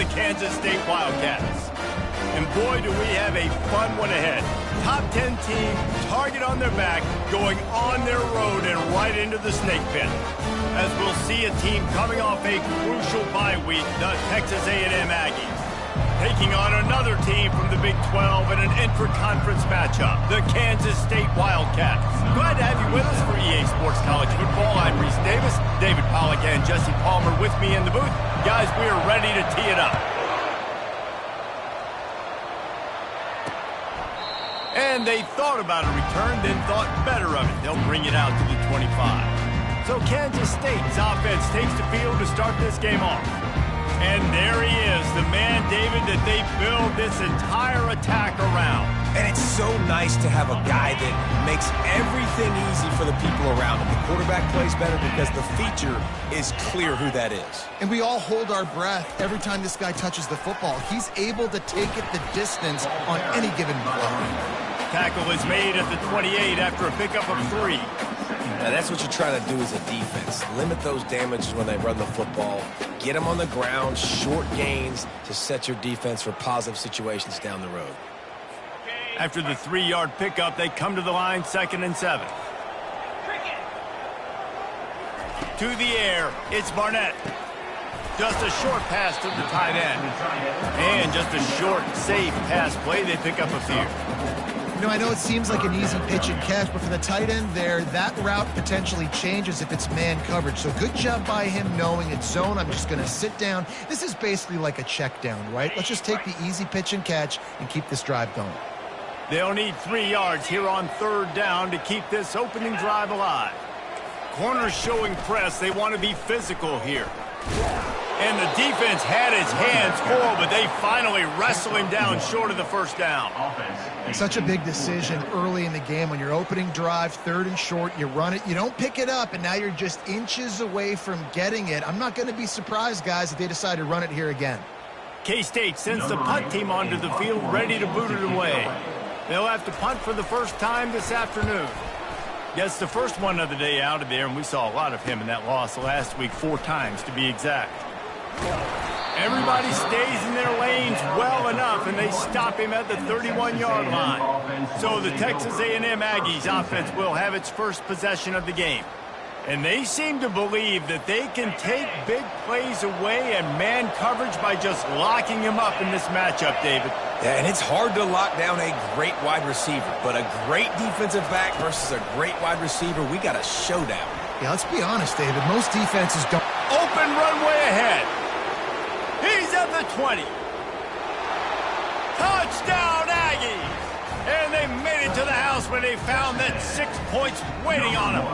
the Kansas State Wildcats. And boy, do we have a fun one ahead. Top 10 team, target on their back, going on their road and right into the snake pit. As we'll see a team coming off a crucial bye week, the Texas A&M Aggies, taking on another team from the Big 12 in an intra-conference matchup, the Kansas State Wildcats. Glad to have you with us for EA Sports College Football. I'm Reese Davis, David Pollack and Jesse Palmer with me in the booth. Guys, we are ready to tee it up. And they thought about a return, then thought better of it. They'll bring it out to the 25. So Kansas State's offense takes the field to start this game off. And there he is, the man, David, that they build this entire attack around. And it's so nice to have a guy that makes everything easy for the people around him. The quarterback plays better because the feature is clear who that is. And we all hold our breath every time this guy touches the football. He's able to take it the distance on any given play. Tackle is made at the 28 after a pickup of 3. Now that's what you're trying to do as a defense. Limit those damages when they run the football. Get them on the ground, short gains to set your defense for positive situations down the road. After the 3-yard pickup, they come to the line, 2nd and 7. To the air, it's Barnett. Just a short pass to the tight end. And just a short, safe pass play. They pick up a few. You know, I know it seems like an easy pitch and catch, but for the tight end there, that route potentially changes if it's man coverage. So good job by him knowing it's zone. I'm just going to sit down. This is basically like a check down, right? Let's just take the easy pitch and catch and keep this drive going. They'll need 3 yards here on 3rd down to keep this opening drive alive. Corners showing press. They want to be physical here. And the defense had his hands full, but they finally wrestle him down short of the 1st down. Such a big decision early in the game. When you're opening drive, 3rd and short, you run it, you don't pick it up, and now you're just inches away from getting it. I'm not going to be surprised, guys, if they decide to run it here again. K-State sends the punt team onto the field, ready to boot it away. They'll have to punt for the first time this afternoon. Gets the first one of the day out of there, and we saw a lot of him in that loss last week, 4 times to be exact. Everybody stays in their lanes well enough, and they stop him at the 31-yard line. So the Texas A&M Aggies offense will have its first possession of the game. And they seem to believe that they can take big plays away and man coverage by just locking him up in this matchup, David. Yeah, and it's hard to lock down a great wide receiver, but a great defensive back versus a great wide receiver, we got a showdown. Yeah, let's be honest, David. Most defenses don't. Open runway ahead. He's at the 20. Touchdown, Aggies! And they made it to the house when they found that 6 points waiting on them.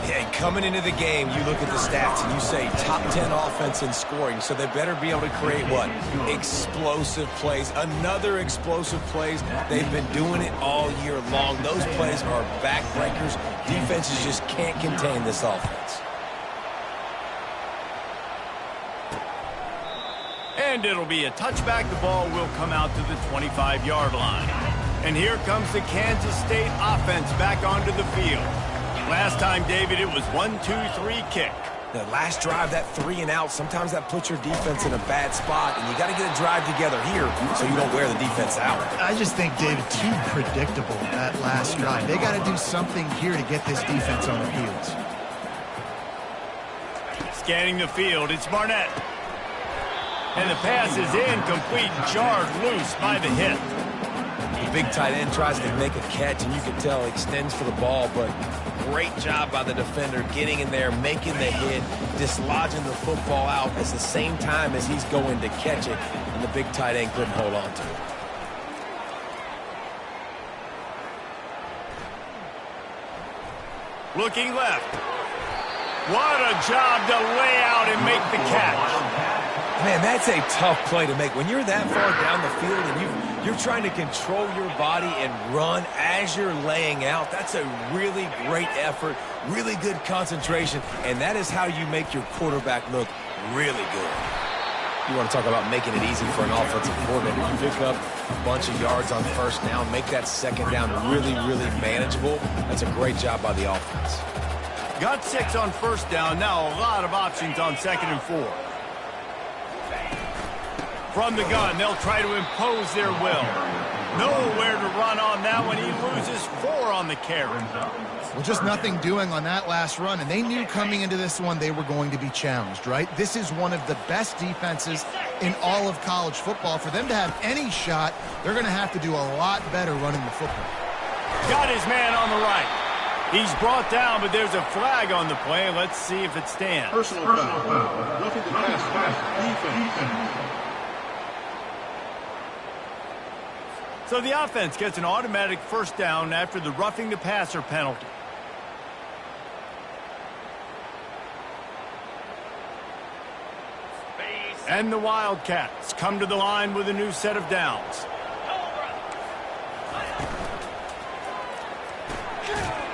Yeah, coming into the game, you look at the stats and you say top 10 offense in scoring, so they better be able to create what? Explosive plays. Another explosive plays. They've been doing it all year long. Those plays are backbreakers. Defenses just can't contain this offense. And it'll be a touchback. The ball will come out to the 25-yard line. And here comes the Kansas State offense back onto the field. Last time, David, it was 1-2-3 kick. The last drive, that 3 and out, sometimes that puts your defense in a bad spot, and you got to get a drive together here so you don't wear the defense out. I just think, David, too predictable that last drive. They got to do something here to get this defense on the field. Scanning the field, it's Barnett. And the pass is incomplete, jarred loose by the hit. The big tight end tries to make a catch, and you can tell extends for the ball, but great job by the defender getting in there, making the hit, dislodging the football out at the same time as he's going to catch it, and the big tight end couldn't hold on to it. Looking left. What a job to lay out and make the catch. Man, that's a tough play to make. When you're that far down the field and you're trying to control your body and run as you're laying out, that's a really great effort, really good concentration, and that is how you make your quarterback look really good. You want to talk about making it easy for an offensive coordinator. You pick up a bunch of yards on 1st down, make that 2nd down really, really manageable. That's a great job by the offense. Got 6 on 1st down. Now a lot of options on 2nd and 4. From the gun, they'll try to impose their will. Nowhere to run on that one. He loses 4 on the carry. Well, just nothing doing on that last run, and they knew coming into this one they were going to be challenged, right? This is one of the best defenses in all of college football. For them to have any shot, they're going to have to do a lot better running the football. Got his man on the right. He's brought down, but there's a flag on the play. Let's see if it stands. Personal foul. Roughing the pass. Defense. So the offense gets an automatic first down after the roughing the passer penalty. And the Wildcats come to the line with a new set of downs.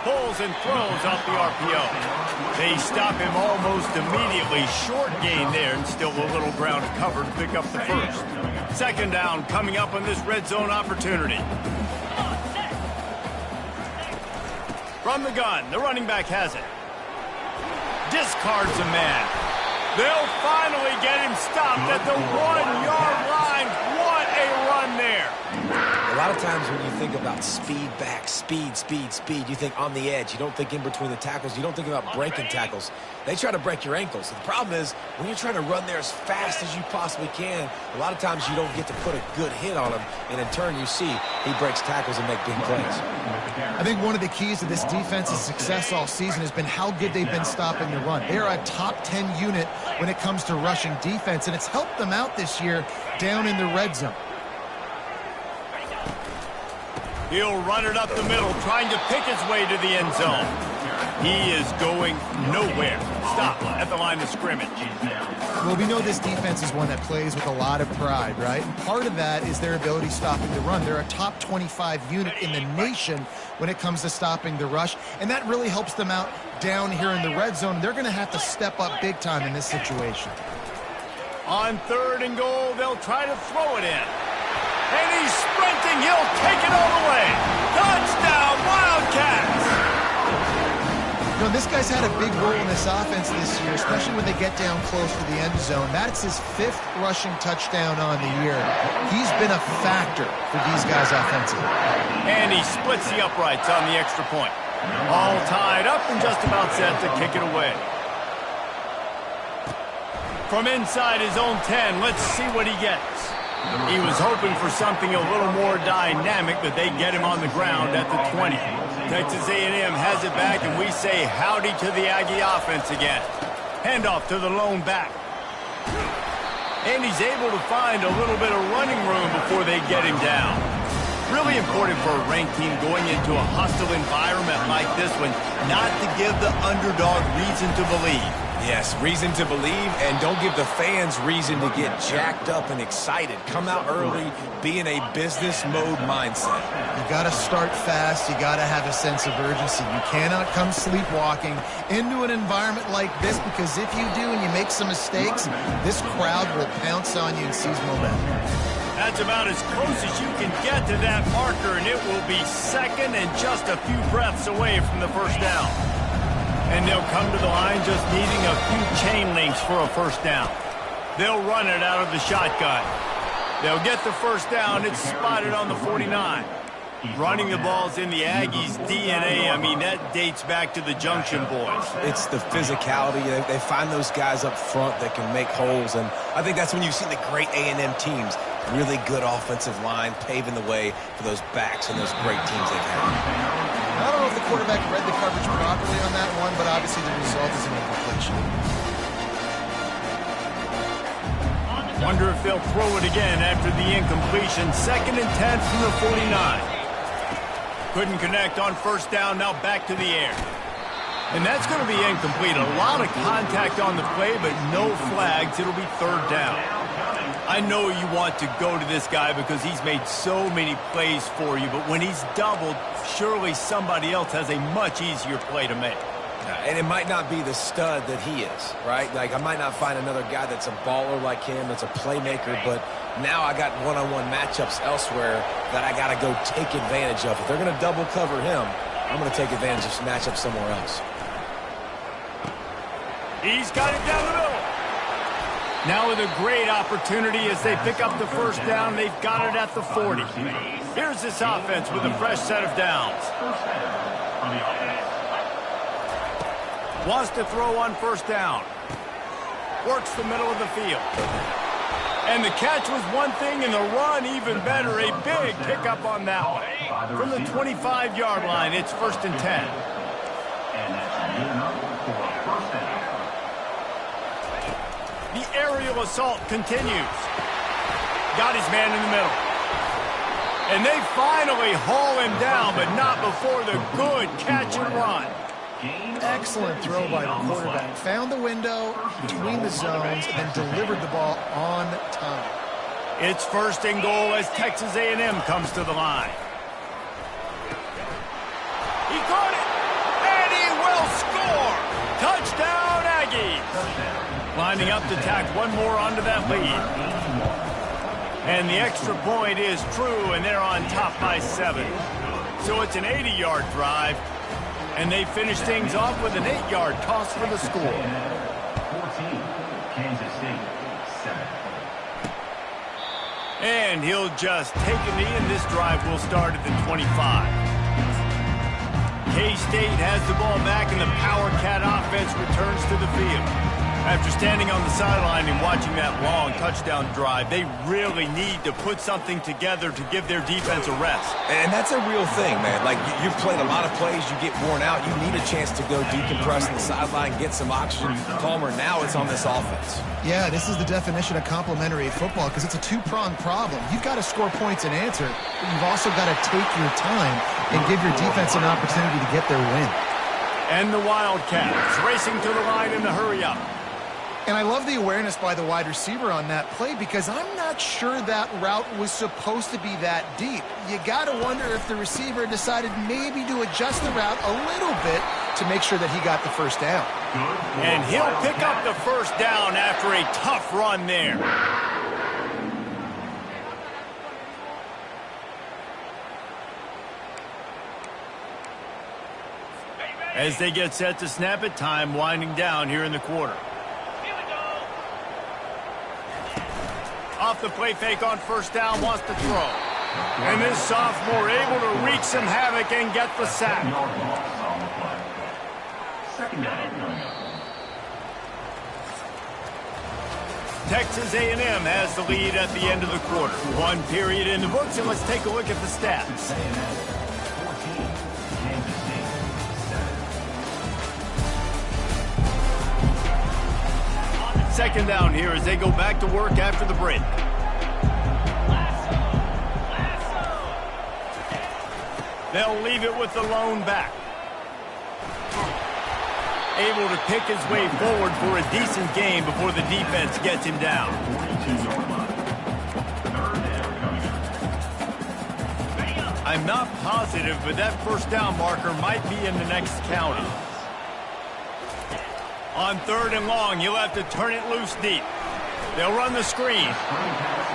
Pulls and throws off the RPO. They stop him almost immediately. Short gain there, and still a little ground to cover to pick up the first. Second down coming up on this red zone opportunity. From the gun, the running back has it. Discards a man. They'll finally get him stopped at the 1-yard line. What a run there. A lot of times when you think about speed back, speed, you think on the edge. You don't think in between the tackles. You don't think about breaking tackles. They try to break your ankles. The problem is when you're trying to run there as fast as you possibly can, a lot of times you don't get to put a good hit on him, and in turn you see he breaks tackles and make big plays. I think one of the keys to this defense's success all season has been how good they've been stopping the run. They're a top 10 unit when it comes to rushing defense, and it's helped them out this year down in the red zone. He'll run it up the middle, trying to pick his way to the end zone. He is going nowhere. Stop at the line of scrimmage. Well, we know this defense is one that plays with a lot of pride, right? And part of that is their ability stopping the run. They're a top 25 unit in the nation when it comes to stopping the rush, and that really helps them out down here in the red zone. They're going to have to step up big time in this situation. On 3rd and goal, they'll try to throw it in. And he's sprinting. He'll take it all the way. Touchdown, Wildcats! You know, this guy's had a big role in this offense this year, especially when they get down close to the end zone. That's his 5th rushing touchdown on the year. He's been a factor for these guys offensively. And he splits the uprights on the extra point. All tied up and just about set to kick it away. From inside his own 10, let's see what he gets. He was hoping for something a little more dynamic, but they get him on the ground at the 20. Texas A&M has it back, and we say howdy to the Aggie offense again. Handoff to the lone back. And he's able to find a little bit of running room before they get him down. Really important for a ranked team going into a hostile environment like this one, not to give the underdog reason to believe. Yes, reason to believe, and don't give the fans reason to get jacked up and excited. Come out early, be in a business mode mindset. You got to start fast. You got to have a sense of urgency. You cannot come sleepwalking into an environment like this, because if you do and you make some mistakes, this crowd will pounce on you and seize momentum. That's about as close as you can get to that marker, and it will be second and just a few breaths away from the first down. And they'll come to the line just needing a few chain links for a first down. They'll run it out of the shotgun. They'll get the first down. It's spotted on the 49. Running the ball's in the Aggies' DNA. I mean, that dates back to the Junction Boys. It's the physicality. They find those guys up front that can make holes, and I think that's when you see the great A&M teams. Really good offensive line paving the way for those backs and those great teams they've had. I don't know if the quarterback read the coverage properly on that one, but obviously the result is an incompletion. Wonder if they'll throw it again after the incompletion. 2nd and 10 from the 49. Couldn't connect on first down, now back to the air. And that's going to be incomplete. A lot of contact on the play, but no flags. It'll be 3rd down. I know you want to go to this guy because he's made so many plays for you, but when he's doubled, surely somebody else has a much easier play to make. And it might not be the stud that he is, right? Like, I might not find another guy that's a baller like him, that's a playmaker, but now I got one-on-one matchups elsewhere that I got to go take advantage of. If they're going to double cover him, I'm going to take advantage of some matchups somewhere else. He's got it down the middle. Now with a great opportunity as they pick up the first down, they've got it at the 40. Here's this offense with a fresh set of downs. Wants to throw on first down. Works the middle of the field. And the catch was one thing, and the run even better. A big pickup on that one. From the 25-yard line, it's 1st and 10. The aerial assault continues. Got his man in the middle. And they finally haul him down, but not before the good catch and run. Excellent throw by the quarterback. Found the window between the zones and then delivered the ball on time. It's 1st and goal as Texas A&M comes to the line. He caught it, and he will score. Touchdown, Aggies. Lining up to tack one more onto that lead. And the extra point is true, and they're on top by 7. So it's an 80-yard drive. And they finish things off with an 8-yard toss for the score. 14, Kansas State, 7. And he'll just take a knee, and this drive will start at the 25. K-State has the ball back, and the Power Cat offense returns to the field. After standing on the sideline and watching that long touchdown drive, they really need to put something together to give their defense a rest. And that's a real thing, man. Like, you've played a lot of plays, you get worn out, you need a chance to go decompress on the sideline, get some oxygen. Palmer, now it's on this offense. Yeah, this is the definition of complementary football because it's a two-pronged problem. You've got to score points and answer, but you've also got to take your time and give your defense an opportunity to get their win. And the Wildcats racing to the line in the hurry-up. And I love the awareness by the wide receiver on that play because I'm not sure that route was supposed to be that deep. You got to wonder if the receiver decided maybe to adjust the route a little bit to make sure that he got the first down. And he'll pick up the first down after a tough run there. As they get set to snap it, time winding down here in the quarter. Off the play fake on first down, wants to throw. And this sophomore able to wreak some havoc and get the sack. Texas A&M has the lead at the end of the quarter. One period in the books, and let's take a look at the stats. Second down here as they go back to work after the break. They'll leave it with the lone back. Able to pick his way forward for a decent game before the defense gets him down. I'm not positive, but that first down marker might be in the next county. On 3rd and long, you'll have to turn it loose deep. They'll run the screen.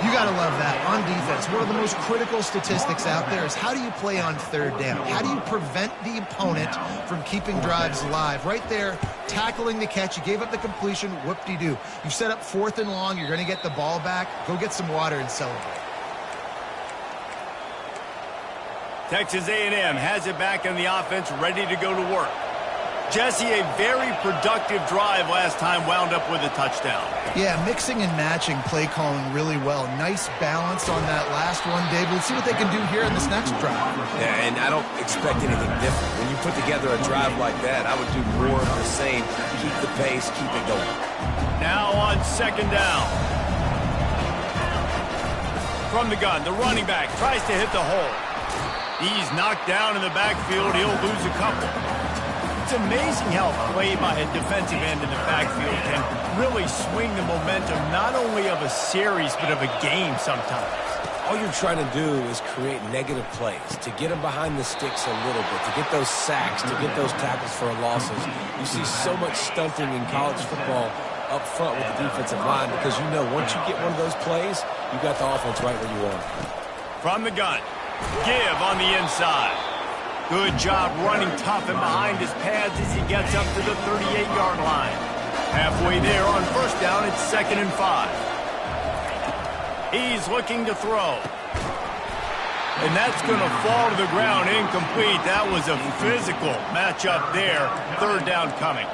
You got to love that. On defense, one of the most critical statistics out there is how do you play on 3rd down? How do you prevent the opponent from keeping drives alive? Right there, tackling the catch. You gave up the completion. Whoop-de-doo. You've set up 4th and long. You're going to get the ball back. Go get some water and celebrate. Texas A&M has it back in the offense, ready to go to work. Jesse, a very productive drive last time, wound up with a touchdown. Yeah, mixing and matching play calling really well. Nice balance on that last one, Dave. Let's see what they can do here in this next drive. Yeah, and I don't expect anything different. When you put together a drive like that, I would do more of the same. Keep the pace, keep it going. Now on 2nd down. From the gun, the running back tries to hit the hole. He's knocked down in the backfield. He'll lose a couple. It's amazing how play by a defensive end in the backfield can really swing the momentum not only of a series but of a game sometimes. All you're trying to do is create negative plays, to get them behind the sticks a little bit, to get those sacks, to get those tackles for losses. You see so much stunting in college football up front with the defensive line because you know once you get one of those plays, you got the offense right where you want it. From the gun, give on the inside. Good job running tough and behind his pads as he gets up to the 38-yard line. Halfway there on first down, it's 2nd and 5. He's looking to throw. And that's going to fall to the ground incomplete. That was a physical matchup there. 3rd down coming.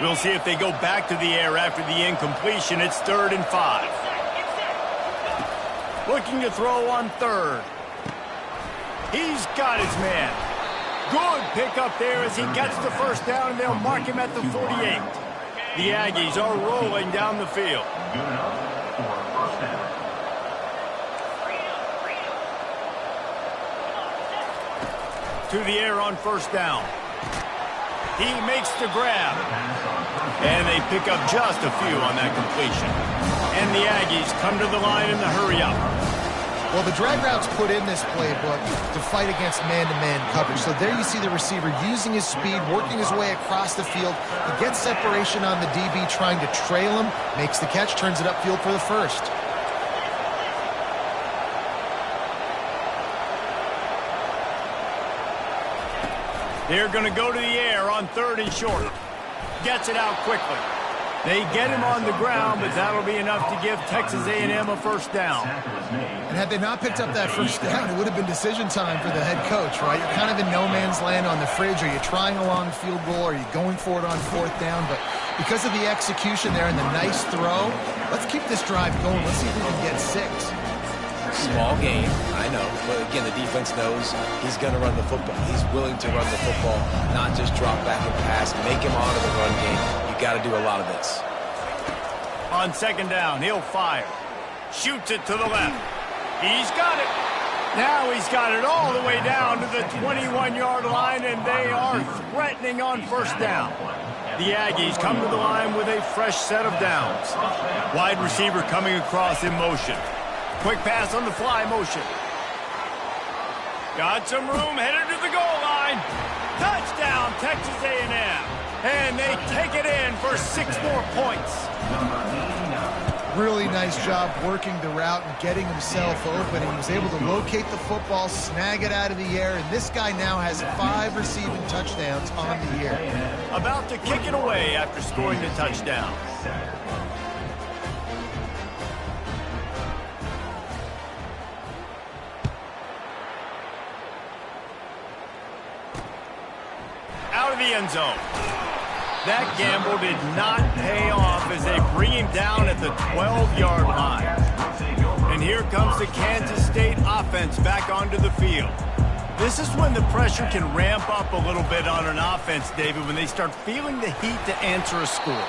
We'll see if they go back to the air after the incompletion. It's 3rd and 5. Looking to throw on 3rd. He's got his man. Good pickup there as he gets the first down, and they'll mark him at the 48. The Aggies are rolling down the field. To the air on first down. He makes the grab. And they pick up just a few on that completion. And the Aggies come to the line in the hurry up. Well, the drag route's put in this playbook to fight against man-to-man coverage. So there you see the receiver using his speed, working his way across the field. He gets separation on the DB, trying to trail him, makes the catch, turns it upfield for the first. They're going to go to the air on 3rd and short. Gets it out quickly. They get him on the ground, but that'll be enough to give Texas A&M a first down. And had they not picked up that first down, it would have been decision time for the head coach, right? You're kind of in no man's land on the fridge. Are you trying a long field goal? Are you going for it on 4th down? But because of the execution there and the nice throw, let's keep this drive going. Let's see if we can get 6. Small game, I know. But again, the defense knows he's going to run the football. He's willing to run the football, not just drop back and pass, make him honor the run game. You got to do a lot of this. On 2nd down, he'll fire. Shoots it to the left. He's got it. Now he's got it all the way down to the 21-yard line, and they are threatening on first down. The Aggies come to the line with a fresh set of downs. Wide receiver coming across in motion. Quick pass on the fly motion. Got some room, headed to the goal line. Touchdown, Texas A&M. And they take it in for 6 more points. Really nice job working the route and getting himself open. He was able to locate the football, snag it out of the air, and this guy now has 5 receiving touchdowns on the year. About to kick it away after scoring the touchdown. Out of the end zone. That gamble did not pay off as they bring him down at the 12-yard line. And here comes the Kansas State offense back onto the field. This is when the pressure can ramp up a little bit on an offense, David, when they start feeling the heat to answer a score.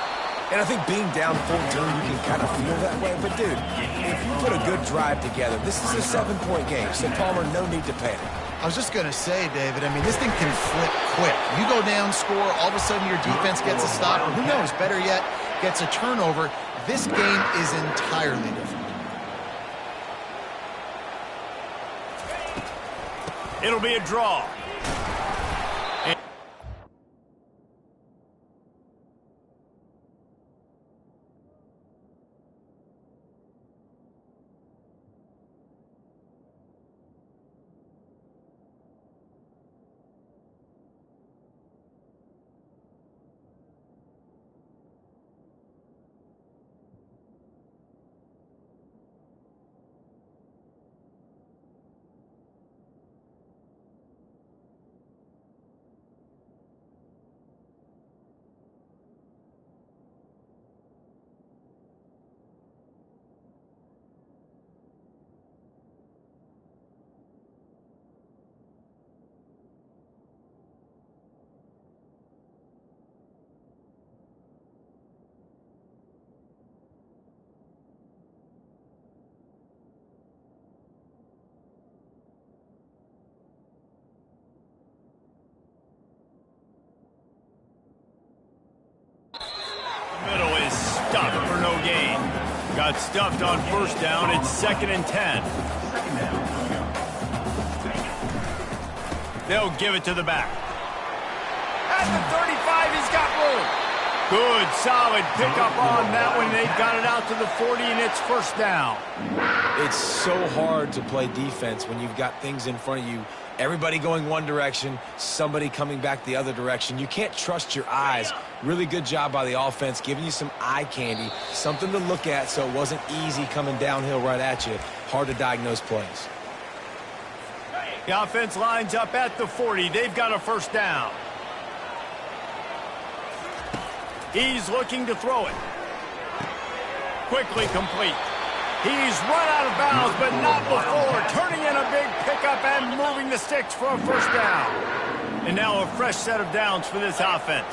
And I think being down 14, you can kind of feel that way. But, dude, if you put a good drive together, this is a 7-point game. So, Palmer, no need to panic. I was just going to say, David, I mean, this thing can flip quick. You go down, score, all of a sudden your defense gets a stop, or who knows, better yet, gets a turnover. This game is entirely different. It'll be a draw. Middle is stuffed for no gain. Got stuffed on first down. It's 2nd and 10. They'll give it to the back. At the 35, he's got room. Good, solid pickup on that one. They've got it out to the 40, and it's first down. It's so hard to play defense when you've got things in front of you Everybody going one direction, somebody coming back the other direction. You can't trust your eyes. Really good job by the offense, giving you some eye candy, something to look at so it wasn't easy coming downhill right at you. Hard to diagnose plays. The offense lines up at the 40. They've got a first down. He's looking to throw it. Quickly complete. He's run out of bounds, but not before. Turning in a big pickup and moving the sticks for a first down. And now a fresh set of downs for this offense.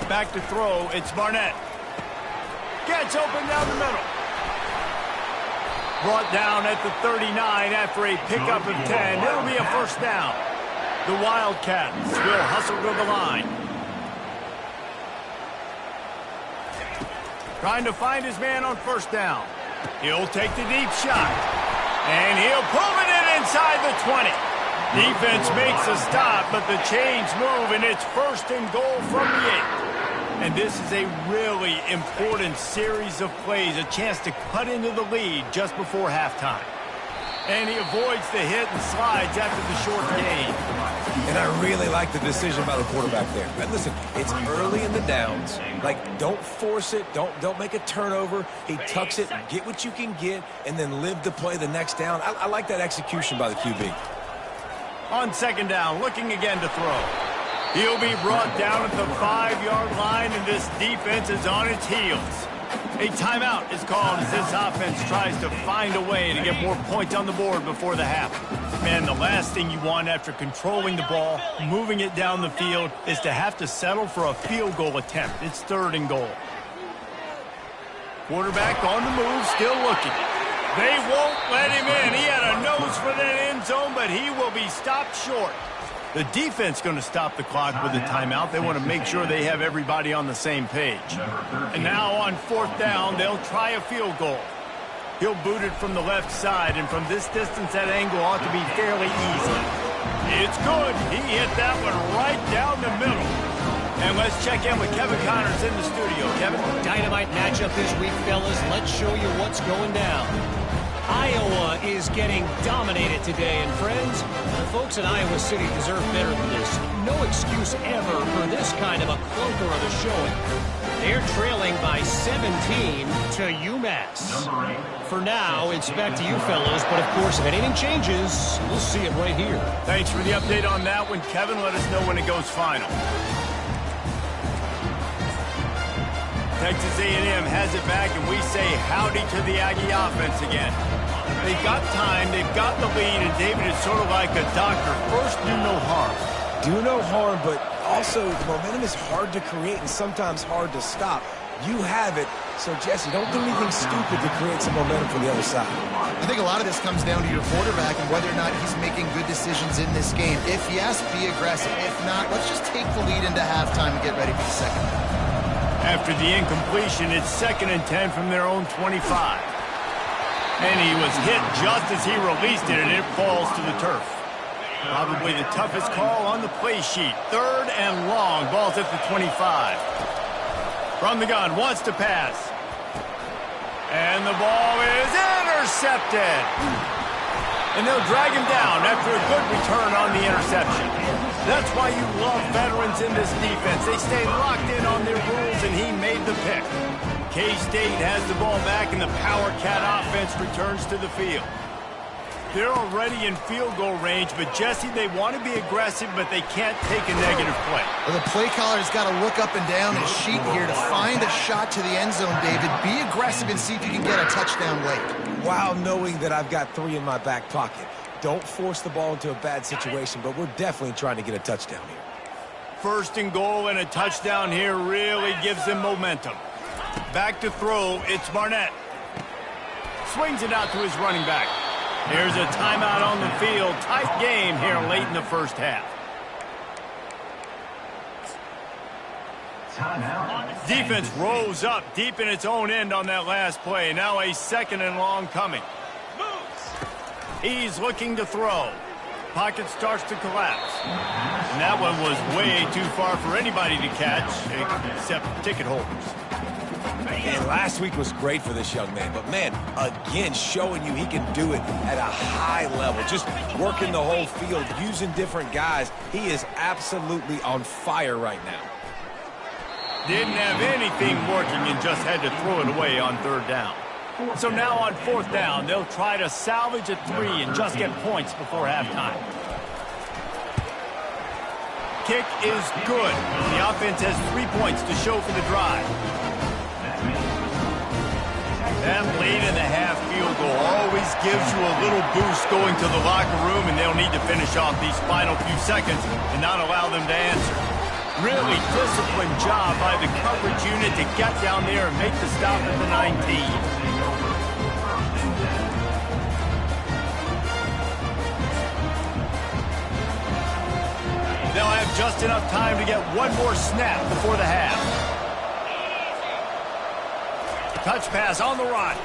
Back to throw, it's Barnett. Gets open down the middle. Brought down at the 39 after a pickup of 10. It'll be a first down. The Wildcats will hustle to the line. Trying to find his man on first down. He'll take the deep shot. And he'll pull it in inside the 20. Defense makes a stop, but the chains move, and it's first and goal from the 8. And this is a really important series of plays, a chance to cut into the lead just before halftime. And he avoids the hit and slides after the short gain. And I really like the decision by the quarterback there. But listen, it's early in the downs. Like, don't force it. Don't make a turnover. He tucks it, get what you can get, and then live to play the next down. I like that execution by the QB. On second down, looking again to throw. He'll be brought down at the 5-yard line, and this defense is on its heels. A timeout is called as this offense tries to find a way to get more points on the board before the half. Man, the last thing you want after controlling the ball, moving it down the field, is to have to settle for a field goal attempt. It's third and goal. Quarterback on the move, still looking. They won't let him in. He had a nose for that end zone, but he will be stopped short. The defense going to stop the clock with a timeout. They want to make sure they have everybody on the same page. And now on fourth down, they'll try a field goal. He'll boot it from the left side, and from this distance, that angle ought to be fairly easy. It's good. He hit that one right down the middle. And let's check in with Kevin Connors in the studio. Kevin? Dynamite matchup this week, fellas. Let's show you what's going down. Iowa is getting dominated today, and friends, the folks in Iowa City deserve better than this. No excuse ever for this kind of a clunker of a showing. They're trailing by 17 to UMass. For now, it's back to you fellows, but of course, if anything changes, we'll see it right here. Thanks for the update on that one, Kevin. Let us know when it goes final. Texas A&M has it back, and we say howdy to the Aggie offense again. They've got time, they've got the lead, and David is sort of like a doctor. First, do no harm. Do no harm, but also momentum is hard to create and sometimes hard to stop. You have it, so Jesse, don't do anything stupid to create some momentum for the other side. I think a lot of this comes down to your quarterback and whether or not he's making good decisions in this game. If yes, be aggressive. If not, let's just take the lead into halftime and get ready for the second half. After the incompletion, it's 2nd and 10 from their own 25. And he was hit just as he released it, and it falls to the turf. Probably the toughest call on the play sheet. 3rd and long. Ball's at the 25. From the gun, wants to pass. And the ball is intercepted. And they'll drag him down after a good return on the interception. That's why you love veterans in this defense. They stay locked in on their rules, and he made the pick. K-State has the ball back, and the Power Cat offense returns to the field. They're already in field goal range, but Jesse, they want to be aggressive, but they can't take a negative play. Well, the play caller's got to look up and down his sheet here to find a shot to the end zone, David. Be aggressive and see if you can get a touchdown late. While knowing that I've got 3 in my back pocket. Don't force the ball into a bad situation, but we're definitely trying to get a touchdown here. 1st and goal, and a touchdown here really gives them momentum. Back to throw, it's Barnett. Swings it out to his running back. Here's a timeout on the field. Tight game here late in the first half. Defense rose up deep in its own end on that last play. Now a 2nd and long coming. He's looking to throw. Pocket starts to collapse. And that one was way too far for anybody to catch, except ticket holders. And last week was great for this young man. But, man, again, showing you he can do it at a high level. Just working the whole field, using different guys. He is absolutely on fire right now. Didn't have anything working and just had to throw it away on 3rd down. So now on 4th down, they'll try to salvage a 3 and just get points before halftime. Kick is good. The offense has 3 points to show for the drive. That late-in-the-half field goal always gives you a little boost going to the locker room, and they'll need to finish off these final few seconds and not allow them to answer. Really disciplined job by the coverage unit to get down there and make the stop at the 19. They'll have just enough time to get one more snap before the half. Touch pass on the run.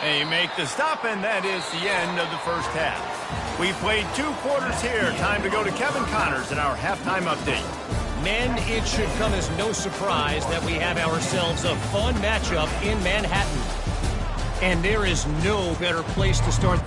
They make the stop, and that is the end of the first half. We played 2 quarters here. Time to go to Kevin Connors in our halftime update. Men, it should come as no surprise that we have ourselves a fun matchup in Manhattan. And there is no better place to start.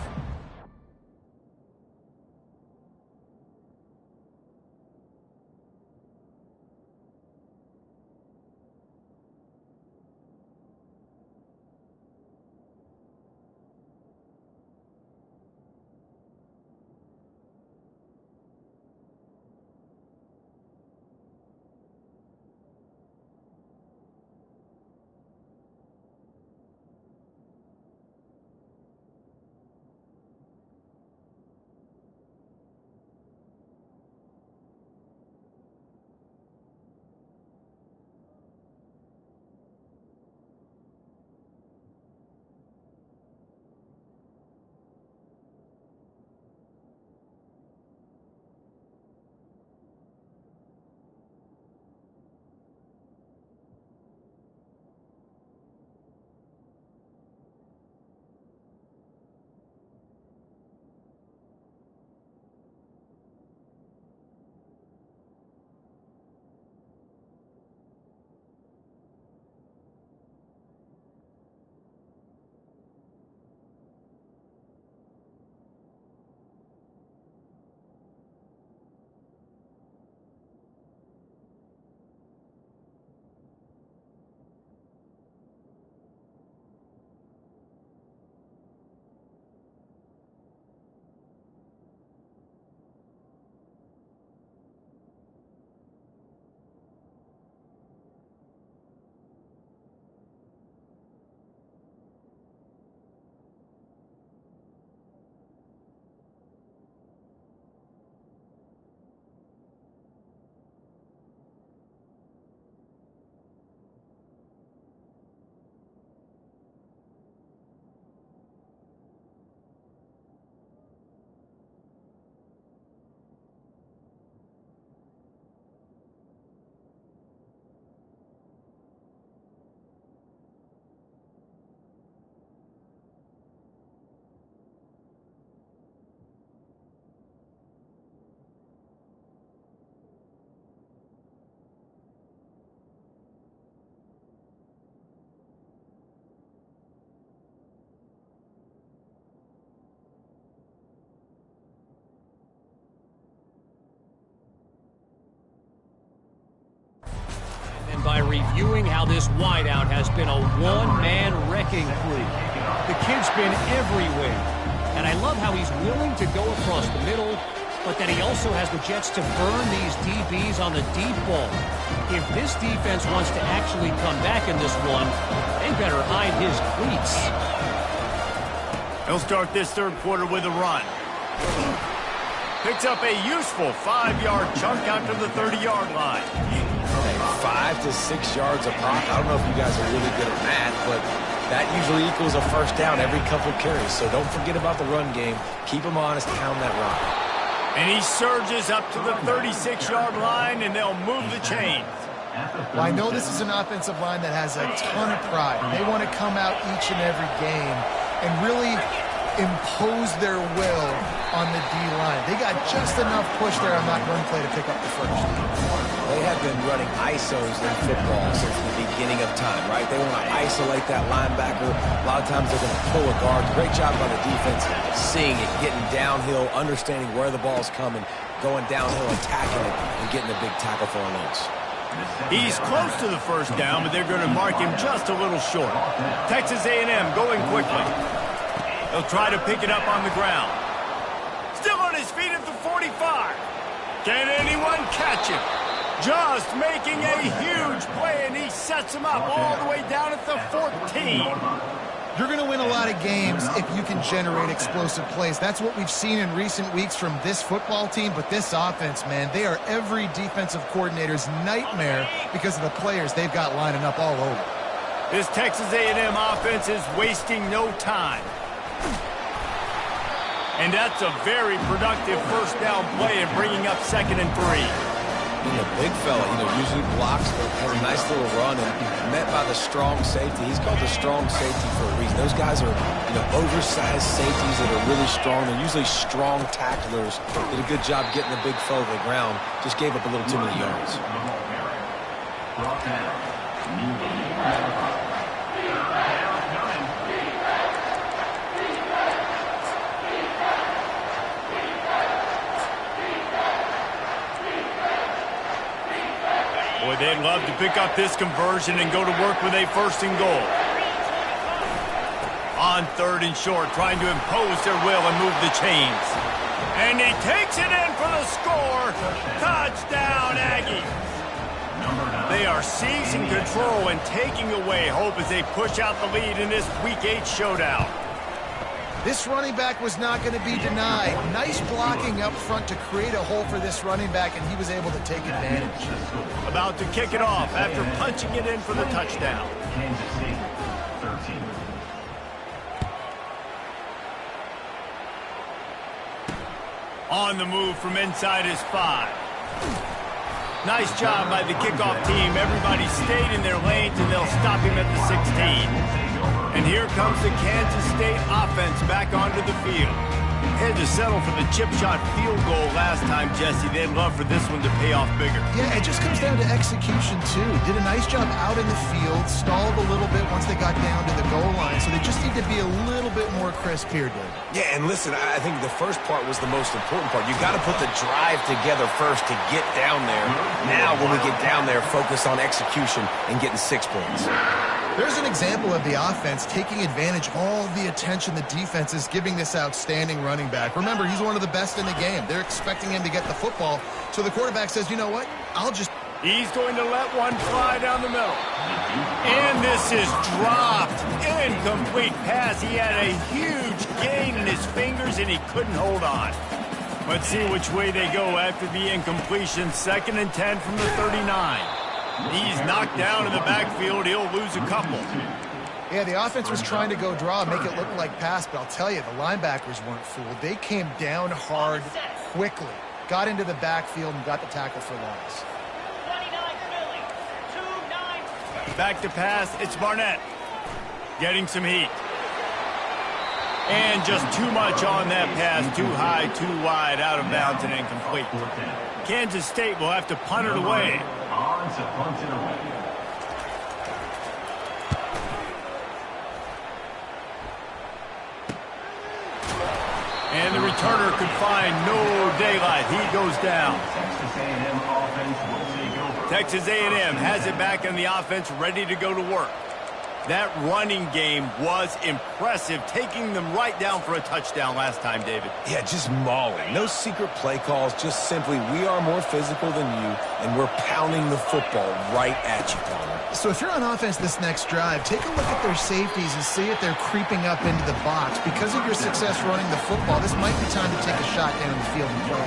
By reviewing how this wideout has been a one-man wrecking crew. The kid's been everywhere, and I love how he's willing to go across the middle, but that he also has the jets to burn these DBs on the deep ball. If this defense wants to actually come back in this one, they better hide his cleats. He'll start this 3rd quarter with a run. Picks up a useful 5-yard chunk out to the 30-yard line. 5 to 6 yards a pop. I don't know if you guys are really good at math, but that usually equals a first down every couple carries. So don't forget about the run game. Keep them honest, pound that rock. And he surges up to the 36-yard line, and they'll move the chains. Well, I know this is an offensive line that has a ton of pride. They want to come out each and every game and really impose their will on the D-line. They got just enough push there on that run play to pick up the first. They had have been running ISOs in football since the beginning of time, right? They want to isolate that linebacker. A lot of times they're going to pull a guard. Great job by the defense seeing it, getting downhill, understanding where the ball's coming, going downhill, attacking it, and getting a big tackle for a loss. He's close to the first down, but they're going to mark him just a little short. Texas A&M going quickly. He'll try to pick it up on the ground. Still on his feet at the 45. Can anyone catch him? Just making a huge play, and he sets him up all the way down at the 14. You're going to win a lot of games if you can generate explosive plays. That's what we've seen in recent weeks from this football team, but this offense, man, they are every defensive coordinator's nightmare because of the players they've got lining up all over. This Texas A&M offense is wasting no time. And that's a very productive first down play and bringing up 2nd and 3. And the big fella, usually blocks, has a nice little run, and met by the strong safety. He's called the strong safety for a reason. Those guys are, oversized safeties that are really strong. They're usually strong tacklers. Did a good job getting the big fella to the ground. Just gave up a little too many yards. Boy, they'd love to pick up this conversion and go to work with a 1st and goal. On 3rd and short, trying to impose their will and move the chains. And he takes it in for the score. Touchdown, Aggies. They are seizing control and taking away hope as they push out the lead in this Week 8 showdown. This running back was not going to be denied. Nice blocking up front to create a hole for this running back, and he was able to take advantage. About to kick it off after punching it in for the touchdown. Kansas City, 13. On the move from inside his 5. Nice job by the kickoff team. Everybody stayed in their lanes, and they'll stop him at the 16. And here comes the Kansas State offense back onto the field. Had to settle for the chip shot field goal last time, Jesse. They'd love for this one to pay off bigger. Yeah, it just comes down to execution, too. Did a nice job out in the field, stalled a little bit once they got down to the goal line, so they just need to be a little bit more crisp here, Dave. Yeah, and listen, I think the first part was the most important part. You got to put the drive together first to get down there. Now, when we get down there, focus on execution and getting 6 points. There's an example of the offense taking advantage of all the attention the defense is giving this outstanding running back. Remember, he's one of the best in the game. They're expecting him to get the football, so the quarterback says, you know what, He's going to let one fly down the middle. And this is dropped. Incomplete pass. He had a huge gain in his fingers, and he couldn't hold on. Let's see which way they go after the incompletion. 2nd and 10 from the 39. He's knocked down in the backfield. He'll lose a couple. Yeah, the offense was trying to go draw, make it look like pass, but I'll tell you, the linebackers weren't fooled. They came down hard quickly, got into the backfield, and got the tackle for loss. Back to pass, it's Barnett. Getting some heat. And just too much on that pass. Too high, too wide, out of bounds and incomplete. Kansas State will have to punt it away. On to punt it away. And the returner could find no daylight. He goes down. Texas A&M offense will take over. Texas A&M has it back in the offense, ready to go to work. That running game was impressive, taking them right down for a touchdown last time, David. Yeah, just mauling. No secret play calls, just simply we are more physical than you, and we're pounding the football right at you, Palmer. So if you're on offense this next drive, take a look at their safeties and see if they're creeping up into the box. Because of your success running the football, this might be time to take a shot down the field and play.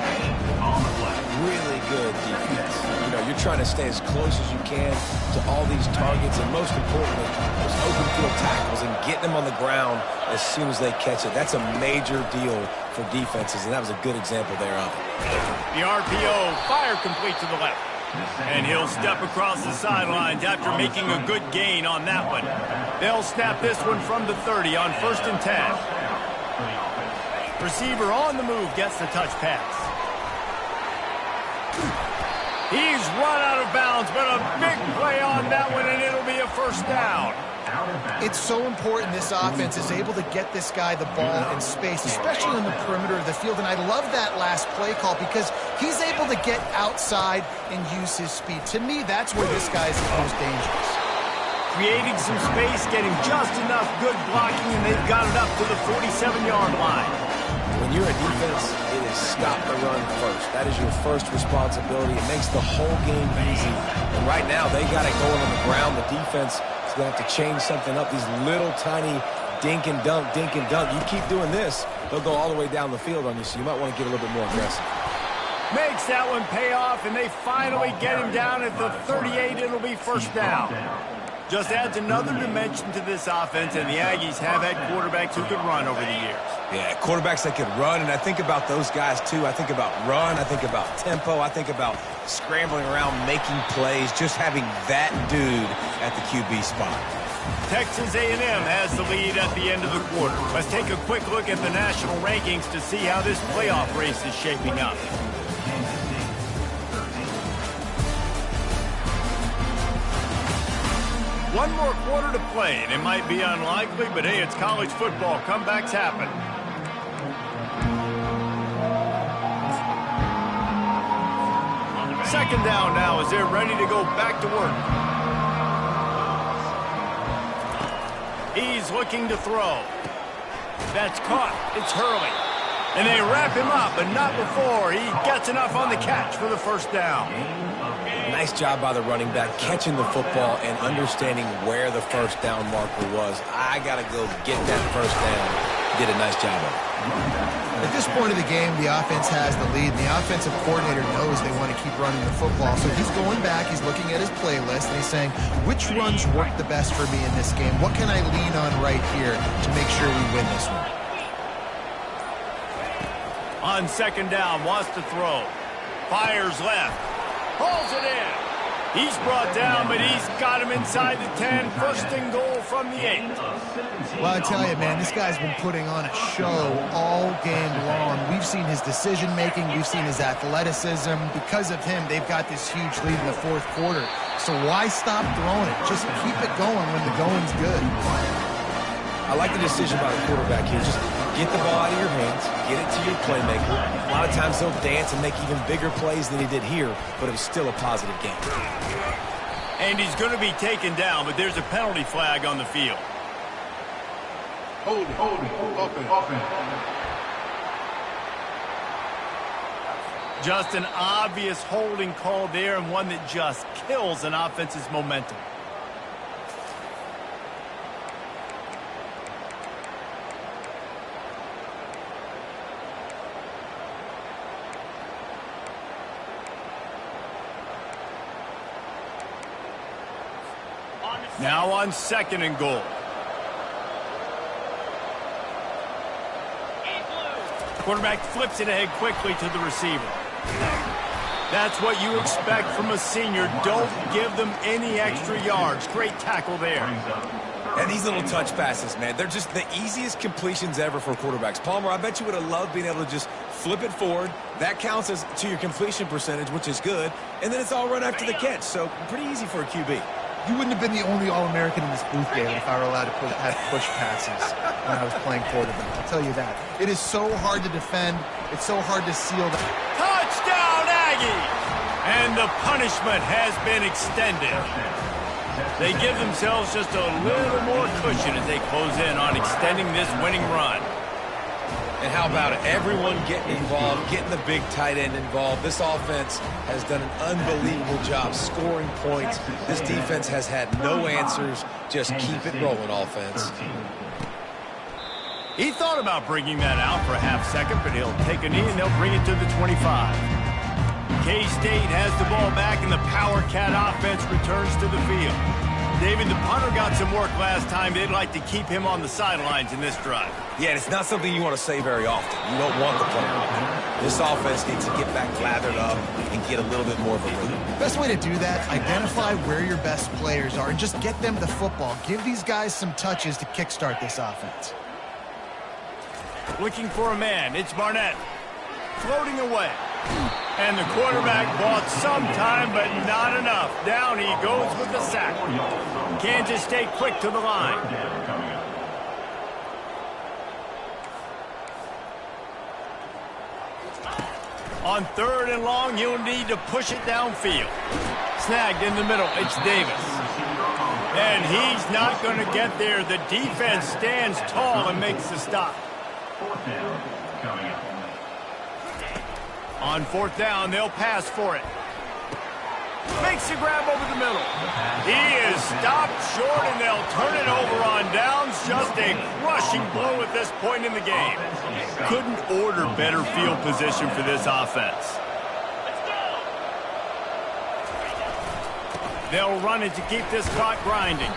Really good defense. You know, you're trying to stay as close as you can to all these targets, and most importantly, those open field tackles and getting them on the ground as soon as they catch it. That's a major deal for defenses, and that was a good example there of it. The RPO, fire complete to the left. And he'll step across the sidelines after making a good gain on that one. They'll snap this one from the 30 on 1st and 10. Receiver on the move gets the touch pass. He's run out of bounds first down. It's so important this offense is able to get this guy the ball in space, especially on the perimeter of the field. And I love that last play call because he's able to get outside and use his speed. To me, that's where this guy is the most dangerous. Creating some space, getting just enough good blocking, and they've got it up to the 47-yard line. When you're a defense, it is stop the run first. That is your first responsibility. It makes the whole game easy. And right now, they got it going on the ground. The defense is going to have to change something up. These little tiny dink and dunk, dink and dunk. You keep doing this, they'll go all the way down the field on you, so you might want to get a little bit more aggressive. Makes that one pay off, and they finally get him down at the 38. It'll be first down. Just adds another dimension to this offense, and the Aggies have had quarterbacks who could run over the years. Yeah, quarterbacks that could run, and I think about those guys too. I think about run, I think about tempo, I think about scrambling around, making plays, just having that dude at the QB spot. Texas A&M has the lead at the end of the quarter. Let's take a quick look at the national rankings to see how this playoff race is shaping up. One more quarter to play, and it might be unlikely, but hey, it's college football. Comebacks happen. Second down now as they're ready to go back to work. He's looking to throw. That's caught. It's Hurley. And they wrap him up, but not before he gets enough on the catch for the first down. Nice job by the running back, catching the football and understanding where the first down marker was. I got to go get that first down. Did a nice job of it. At this point of the game, the offense has the lead, and the offensive coordinator knows they want to keep running the football. So he's going back, he's looking at his playlist, and he's saying, which runs work the best for me in this game? What can I lean on right here to make sure we win this one? On second down, wants to throw. Fires left. Pulls it in. He's brought down, but he's got him inside the 10. First and goal from the 8. Well, I tell you, man, this guy's been putting on a show all game long. We've seen his decision-making. We've seen his athleticism. Because of him, they've got this huge lead in the fourth quarter. So why stop throwing it? Just keep it going when the going's good. I like the decision by the quarterback here. Just get the ball out of your hands, get it to your playmaker. A lot of times he'll dance and make even bigger plays than he did here, but it was still a positive game. And he's going to be taken down, but there's a penalty flag on the field. Holding, offense. Just an obvious holding call there, and one that just kills an offense's momentum. Now on second and goal. Quarterback flips it ahead quickly to the receiver. That's what you expect from a senior. Don't give them any extra yards. Great tackle there. And these little touch passes, man, they're just the easiest completions ever for quarterbacks. Palmer, I bet you would have loved being able to just flip it forward. That counts as to your completion percentage, which is good. And then it's all run after the catch. So pretty easy for a QB. You wouldn't have been the only All-American in this booth, David, if I were allowed to have push passes when I was playing quarterback. I'll tell you that. It is so hard to defend. It's so hard to seal that. Touchdown, Aggies! And the punishment has been extended. They give themselves just a little more cushion as they close in on extending this winning run. And how about it? Everyone getting involved, getting the big tight end involved. This offense has done an unbelievable job scoring points. This defense has had no answers. Just keep it rolling, offense. He thought about bringing that out for a half second, but he'll take a knee and they'll bring it to the 25. K-State has the ball back and the Power Cat offense returns to the field. David, the punter got some work last time. They'd like to keep him on the sidelines in this drive. Yeah, and it's not something you want to say very often. You don't want the play. This offense needs to get back lathered up and get a little bit more of a rhythm. Best way to do that, identify where your best players are and just get them the football. Give these guys some touches to kickstart this offense. Looking for a man. It's Barnett. Floating away. And the quarterback bought some time, but not enough. Down he goes with the sack. Kansas State quick to the line. On 3rd and long, you'll need to push it downfield. Snagged in the middle, it's Davis. And he's not going to get there. The defense stands tall and makes the stop. 4th down coming up. On 4th down, they'll pass for it. Makes the grab over the middle. He is stopped short, and they'll turn it over on downs. Just a crushing blow at this point in the game. Couldn't order better field position for this offense. They'll run it to keep this clock grinding.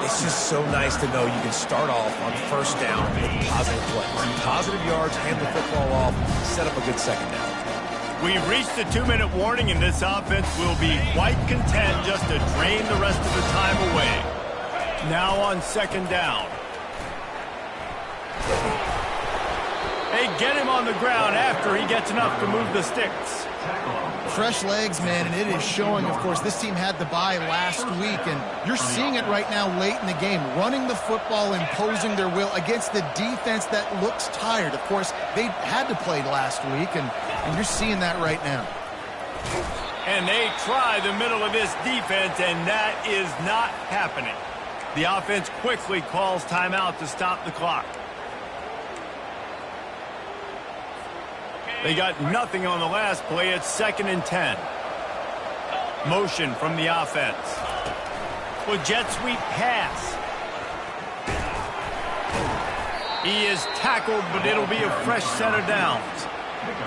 It's just so nice to know you can start off on 1st down with positive plays. Positive yards, hand the football off, set up a good 2nd down. We've reached the 2-minute warning, and this offense will be quite content just to drain the rest of the time away. Now on 2nd down. They get him on the ground after he gets enough to move the sticks. Fresh legs, man, and it is showing, of course, this team had the bye last week, and you're seeing it right now late in the game, running the football, imposing their will against the defense that looks tired. Of course, they had to play last week, and you're seeing that right now. And they try the middle of this defense, and that is not happening. The offense quickly calls timeout to stop the clock. They got nothing on the last play. It's 2nd and 10. Motion from the offense. Well, jet sweep pass. He is tackled, but it'll be a fresh set of downs.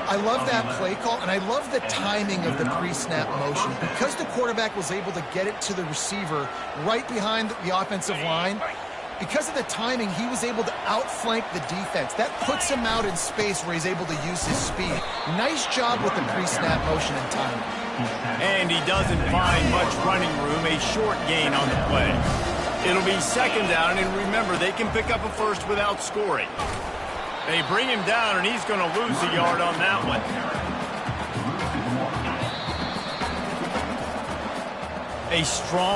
I love that play call, and I love the timing of the pre-snap motion. Because the quarterback was able to get it to the receiver right behind the offensive line, because of the timing, he was able to outflank the defense. That puts him out in space where he's able to use his speed. Nice job with the pre-snap motion and timing. And he doesn't find much running room, a short gain on the play. It'll be 2nd down, and remember, they can pick up a first without scoring. They bring him down, and he's going to lose a yard on that one. A strong